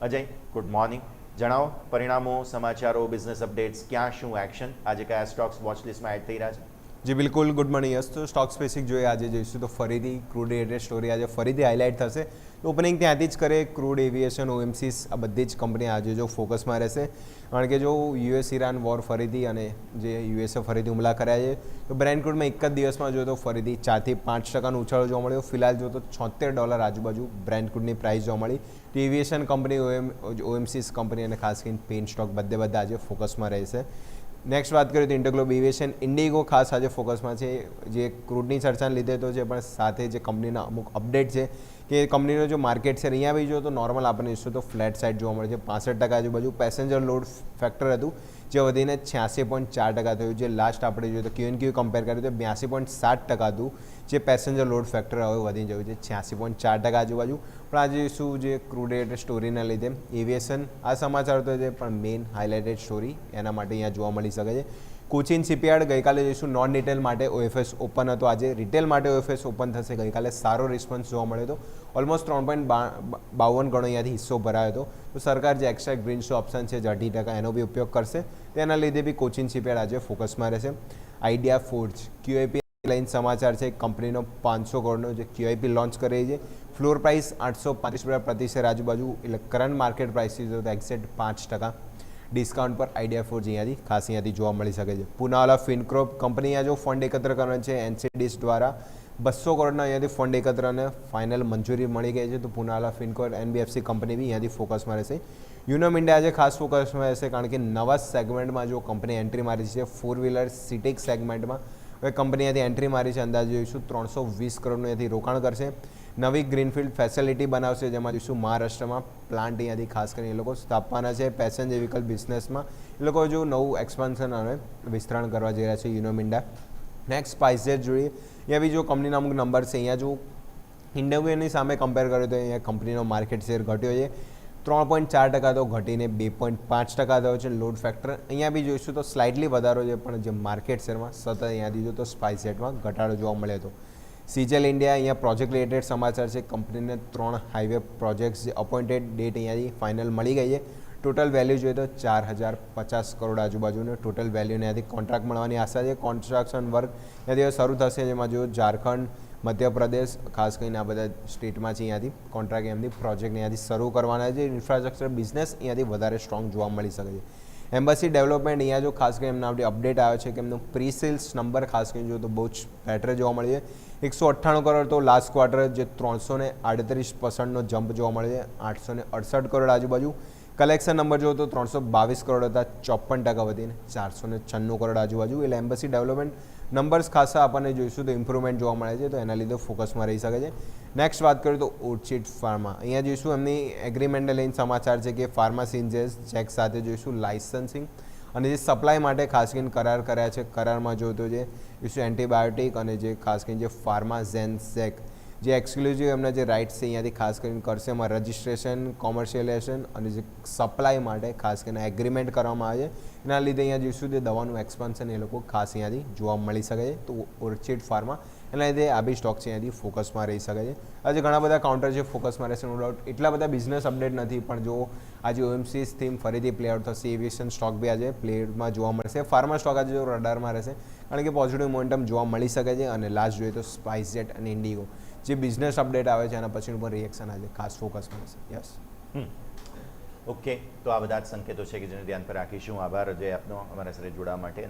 Ajay, good morning. જણાવો પરિણામો, સમાચારો, બિઝનેસ અપડેટ્સ, ક્યાં શું એક્શન, આજે કયા સ્ટોક્સ વોચ લિસ્ટમાં એડ થઈ રહ્યા છે? જી બિલકુલ, ગુડ મોર્નિંગ. યસ, તો સ્ટોક સ્પેસિફિક જોઈએ આજે જોઈશું તો ફરીથી ક્રૂડ રિલેટેડ સ્ટોરી આજે ફરીથી હાઇલાઇટ થશે. તો ઓપનિંગ ત્યાંથી જ કરે. ક્રૂડ, એવિએશન, ઓએમસીસ આ બધી જ કંપની આજે જો ફોકસમાં રહેશે, કારણ કે જો યુએસ ઇરાન વોર ફરીથી અને જે યુએસએ ફરીથી હુમલા કર્યા છે, તો બ્રેન્ટ ક્રૂડમાં એક જ દિવસમાં જો તો ફરીથી 4 થી 5% ઉછાળો જોવા મળ્યો. ફિલહાલ જો તો $76 આજુબાજુ બ્રેન્ટ ક્રૂડની પ્રાઇસ જોવા મળી. તો એવિએશન કંપની, ઓએમસીસ કંપની અને ખાસ કરીને પેન સ્ટોક બધા આજે ફોકસમાં રહેશે. નેક્સ્ટ વાત કરીએ તો ઇન્ટરગ્લોબ એવિએશન, ઇન્ડિગો ખાસ આજે ફોકસમાં છે. જે ક્રૂડની ચર્ચાને લીધે તો છે, પણ સાથે જે કંપનીના અમુક અપડેટ છે કે કંપનીનો જો માર્કેટ છે અહીંયા બી જો તો નોર્મલ આપણને જોઈશું તો ફ્લેટ સાઇડ જોવા મળે છે. 65% આજુબાજુ પેસેન્જર લોડ ફેક્ટર હતું, જે વધીને 86.4% થયું. જે લાસ્ટ આપણે જોઈએ તો ક્યુ કમ્પેર કરીએ તો 82.7% હતું, જે પેસેન્જર લોડ ફેક્ટર હવે વધી ગયું છે 86.4% આજુબાજુ. પણ આજે શું જે ક્રૂડ રિલેટેડ સ્ટોરીના લીધે એવિએશન આ સમાચાર તો છે, પણ મેઇન હાઇલાઇટેડ સ્ટોરી એના માટે અહીંયા જોવા મળી શકે છે. કોચિન શિપયાર્ડ ગઈકાલે જોઈશું નોન રિટેલ માટે ઓએફએસ ઓપન હતો. આજે રિટેલ માટે ઓએફએસ ઓપન થશે. ગઈકાલે સારો રિસ્પોન્સ જોવા મળ્યો હતો. ઓલમોસ્ટ 3.52 ગણો અહીંયાથી હિસ્સો ભરાયો હતો. તો સરકાર જે એક્સ્ટ્રા ગ્રીન શો ઓપ્શન છે 18% એનો બી ઉપયોગ કરશે. તેના લીધે બી કોચિન શિપયાર્ડ આજે ફોકસમાં રહેશે. આઈડિયા ફોર્જ ક્યુઆઈપી લાઇન સમાચાર છે. કંપનીનો 500 કરોડનો જે ક્યુઆઈપી લોન્ચ કરી છે. ફ્લોર પ્રાઇસ $835 પ્રતિ શેર આજુબાજુ, એટલે કરંટ માર્કેટ પ્રાઇસથી જો તો એક્ઝેક્ટ 5% ડિસ્કાઉન્ટ પર આઈડિયા ફોર્જ અહીંયાથી જોવા મળી શકે છે. પુનાવાલા ફિનક્રોપ કંપની આ જો ફંડ એકત્ર કરવાનો છે એનસીડીઝ દ્વારા 200 કરોડના અહીંયાથી ફંડ એકત્ર અને ફાઇનલ મંજૂરી મળી ગઈ છે. તો પુનાવાલા ફિનકોર એનબીએફસી કંપની બી અહીંયાથી ફોકસમાં રહેશે. યુનોમ ઇન્ડિયા આજે ખાસ ફોકસમાં રહેશે, કારણ કે નવા સેગમેન્ટમાં જો કંપની એન્ટ્રી મારી છે 4 વ્હીલર સિટિક સેગમેન્ટમાં. હવે કંપની અહીંયાથી એન્ટ્રી મારી છે. અંદાજે જોઈશું 320 કરોડનું અહીંયાથી રોકાણ કરશે. નવી ગ્રીનફિલ્ડ ફેસિલિટી બનાવશે, જેમાં જોઈશું મહારાષ્ટ્રમાં પ્લાન્ટ અહીંયાથી ખાસ કરીને એ લોકો સ્થાપવાના છે. પેસેન્જર વ્હીકલ બિઝનેસમાં એ લોકો જો નવું એક્સપાન્શન અને વિસ્તરણ કરવા જઈ રહ્યા છે યુનોમ ઇન્ડિયા. નેક્સ્ટ સ્પાઇસજેટ જોઈએ. અહીંયા બી જો કંપનીના અમુક નંબર છે. અહીંયા જો ઇન્ડિયાની સામે કમ્પેર કર્યો તો અહીંયા કંપનીનો માર્કેટ શેર ઘટ્યો છે. 3.4% તો ઘટીને 2.5% થયો છે. લોડ ફેક્ટર અહીંયા બી જોઈશું તો સ્લાઇટલી વધારો છે, પણ જે માર્કેટ શેરમાં સતત અહીંયાથી જો તો સ્પાઇસજેટમાં ઘટાડો જોવા મળ્યો હતો. સીજેલ ઇન્ડિયા અહીંયા પ્રોજેક્ટ રિલેટેડ સમાચાર છે. કંપનીને 3 હાઈવે પ્રોજેક્ટ્સ જે અપોઇન્ટેડ ડેટ અહીંયાથી ફાઇનલ મળી ગઈ છે. ટોટલ વેલ્યુ જોઈએ તો 4050 કરોડ આજુબાજુને ટોટલ વેલ્યુને અહીંયાથી કોન્ટ્રાક્ટ મળવાની આશા છે. કોન્સ્ટ્રક્શન વર્ક અહીંયાથી શરૂ થશે, જેમાં જો ઝારખંડ, મધ્યપ્રદેશ ખાસ કરીને આ બધા સ્ટેટમાં છે. અહીંયાથી કોન્ટ્રાક્ટ એમની પ્રોજેક્ટ અહીંયાથી શરૂ કરવાના છે. ઇન્ફ્રાસ્ટ્રક્ચર બિઝનેસ અહીંયાથી વધારે સ્ટ્રોંગ જોવા મળી શકે છે. એમ્બસી ડેવલપમેન્ટ અહીંયા જો ખાસ કરીને એમના અપડેટ આવે છે કે એમનું પ્રી સેલ્સ નંબર ખાસ કરીને જો તો બહુ જ બેટર જોવા મળે છે. 198 કરોડ તો લાસ્ટ ક્વાર્ટર જે 338%નો જમ્પ જોવા મળે છે. 868 કરોડ આજુબાજુ. કલેક્શન નંબર જો તો 322 કરોડ હતા, 54% વધીને 496 કરોડ આજુબાજુ. એટલે એમ્બસી ડેવલપમેન્ટ નંબર્સ ખાસા આપણને જોઈશું તો ઇમ્પ્રુવમેન્ટ જોવા મળે છે, તો એના લીધે ફોકસમાં રહી શકે છે. નેક્સ્ટ વાત કરીએ તો ઓર્ચિડ ફાર્મા. અહીંયા જોઈશું એમની એગ્રીમેન્ટને લઈને સમાચાર છે કે ફાર્મા સિન્જેસ ચેક સાથે જોઈશું લાઇસન્સિંગ અને જે સપ્લાય માટે ખાસ કરીને કરાર કર્યા છે. કરારમાં જોતો જે જોઈશું એન્ટીબાયોટિક અને જે ખાસ કરીને જે ફાર્મા ઝેન્સેક જે એક્સક્લુઝિવ એમના જે રાઇટ્સ છે અહીંયાથી ખાસ કરીને કરશે. એમાં રજિસ્ટ્રેશન, કોમર્શિયલાઇઝેશન અને જે સપ્લાય માટે ખાસ કરીને એગ્રીમેન્ટ કરવામાં આવે છે. એના લીધે અહીંયા જોઈશું તે દવાનું એક્સપાન્શન એ લોકો ખાસ અહીંયાથી જોવા મળી શકે છે. તો ઓર્ચિડ ફાર્મા એના લીધે આ બી સ્ટોક છે અહીંયાથી ફોકસમાં રહી શકે છે. આજે ઘણા બધા કાઉન્ટર છે ફોકસમાં રહેશે, નો ડાઉટ. એટલા બધા બિઝનેસ અપડેટ નથી, પણ જો આજે ઓએમસીસ થીમ ફરીથી પ્લે આઉટ થશે. એવિએશન સ્ટોક બી આજે પ્લેમાં જોવા મળશે. ફાર્મા સ્ટોક આજે જો રડારમાં રહેશે, કારણ કે પોઝિટિવ મોમેન્ટમ જોવા મળી શકે છે. અને લાસ્ટ જોઈએ તો સ્પાઇસજેટ અને ઇન્ડિગો જે બિઝનેસ અપડેટ આવે છે એના પછીનું પણ રિએક્શન આજે ખાસ ફોકસમાં રહેશે. યસ. ઓકે, તો આ બધા જ સંકેતો છે કે જેને ધ્યાન પર રાખીશું. આભાર અજય આપનો અમારા સાથે જોડાવા માટે.